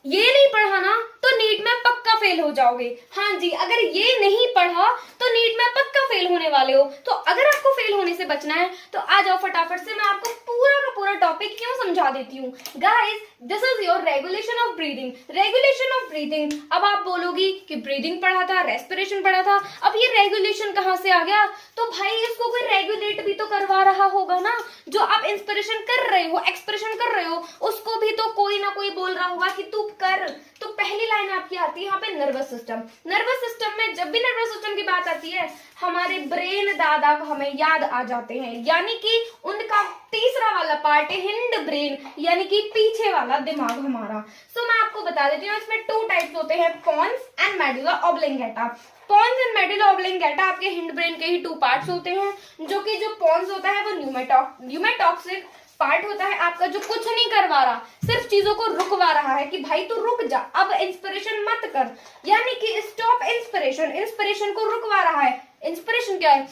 ये नहीं पढ़ा ना तो नीट में पक्का फेल हो जाओगे। हाँ जी, अगर ये नहीं पढ़ा तो नीट में पक्का फेल होने वाले हो। तो अगर आपको फेल होने से बचना है तो आ जाओ फटाफट से, मैं आपको पूरा का पूरा टॉपिक क्यों समझा देती हूँ। Guys, this is your regulation of breathing. Regulation of breathing. अब आप बोलोगी कि ब्रीदिंग पढ़ा था, रेस्पिरेशन पढ़ा था, अब ये रेगुलेशन कहाँ से आ गया? तो भाई इसको कोई रेगुलेट भी तो करवा रहा होगा ना। जो आप इंस्पिरेशन कर रहे हो, एक्सप्रेशन कर रहे हो, उसको भी तो कोई ना कोई बोल रहा होगा कि तू कर। तो पहली लाइन आपकी आती है यहाँ पे नर्वस सिस्टम। नर्वस सिस्टम में जब भी नर्वस सिस्टम की बात आती है, हमारे ब्रेन दादा को हमें याद आ जाते हैं, यानी कि उनका तीसरा वाला पार्ट है हिंड ब्रेन, यानी कि पीछे वाला दिमाग हमारा। सो मैं आपको बता देती हूँ, इसमें 2 टाइप्स होते हैं, pons and medulla oblongata. Pons and medulla oblongata आपके हिंड ब्रेन के ही 2 पार्ट्स होते हैं, जो कि जो पॉन्स होता है वो न्यूमेटॉक्सिक पार्ट होता है आपका, जो कुछ नहीं करवा रहा, सिर्फ चीजों को रुकवा रहा है कि भाई तू रुक जा, अब इंस्पिरेशन मत कर, यानी कि स्टॉप इंस्पिरेशन। इंस्पिरेशन को रुकवा रहा है। इंस्पिरेशन क्या है?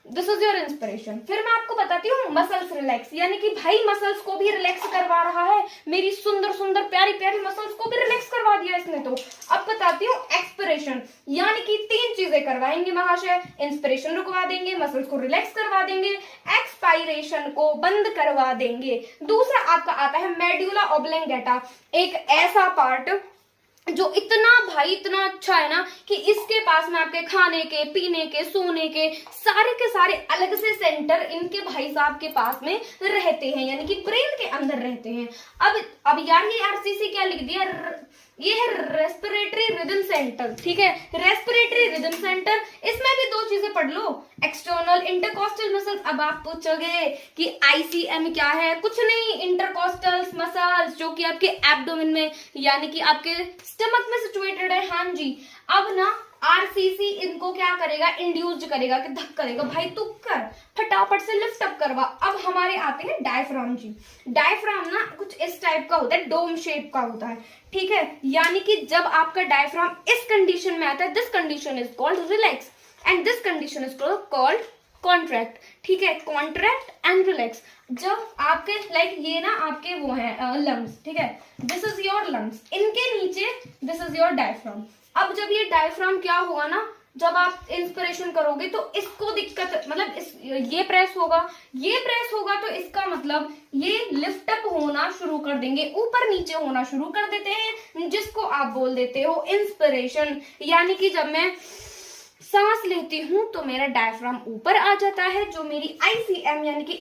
This is your inspiration. फिर मैं आपको बताती हूँ मसल्स रिलैक्स, यानी कि भाई मसल्स को भी रिलैक्स करवा रहा है। मेरी सुंदर सुंदर प्यारी प्यारी मसल्स को भी रिलैक्स करवा दिया इसने। तो अब बताती हूँ एक्सपिरेशन, यानी कि 3 चीजें करवाएंगे महाशय। इंस्पिरेशन रुकवा देंगे, मसल्स को रिलैक्स करवा देंगे, एक्सपायरेशन को बंद करवा देंगे। दूसरा आपका आता है मेडुला ऑब्लिंगेटा, एक ऐसा पार्ट जो इतना अच्छा है ना कि इसके पास में आपके खाने के, पीने के, सोने के सारे अलग से सेंटर इनके भाई साहब के पास में रहते हैं, यानी कि ब्रेन के अंदर रहते हैं। अब यार ये आरसीसी क्या लिख दिया? ये है रेस्पिरेटरी रिदम सेंटर, ठीक है, रेस्पिरेटरी रिदम सेंटर। इसमें भी 2 चीजें पढ़ लो, एक्सटर्नल इंटरकॉस्टल मसल्स। अब आप पूछोगे कि आईसीएम क्या है? कुछ नहीं, इंटरकॉस्टल मसल्स जो कि आपके एब्डोमेन में, यानी कि आपके स्टमक में सिचुएटेड है। हाँ जी, अब ना आरसीसी इनको क्या करेगा? इंड्यूस करेगा कि धक करेगा, भाई तू कर, फटाफट से लिफ्ट अप करवा। अब हमारे आते हैं डायफ्राम जी। डायफ्राम ना कुछ इस टाइप का होता है, डोम शेप का होता है, ठीक है, यानी कि जब आपका डायफ्राम इस कंडीशन में आता है, this condition is called relax and this condition is called contract, ठीक है, कॉन्ट्रैक्ट एंड रिलैक्स। जब आपके लाइक ये ना आपके वो है लंग्स, ठीक है, दिस इज योर लंग्स, इनके नीचे दिस इज योर डायफ्राम। अब जब ये डायफ्राम क्या होगा ना, जब आप इंस्पिरेशन करोगे तो इसको दिक्कत, मतलब ये प्रेस होगा तो इसका मतलब ये लिफ्ट अप होना शुरू कर देंगे, ऊपर नीचे होना शुरू कर देते हैं, जिसको आप बोल देते हो इंस्पिरेशन। यानी कि जब मैं सांस लेती हूं तो मेरा डायफ्राम ऊपर आ जाता है, जो मेरी आईसीएम यानी कि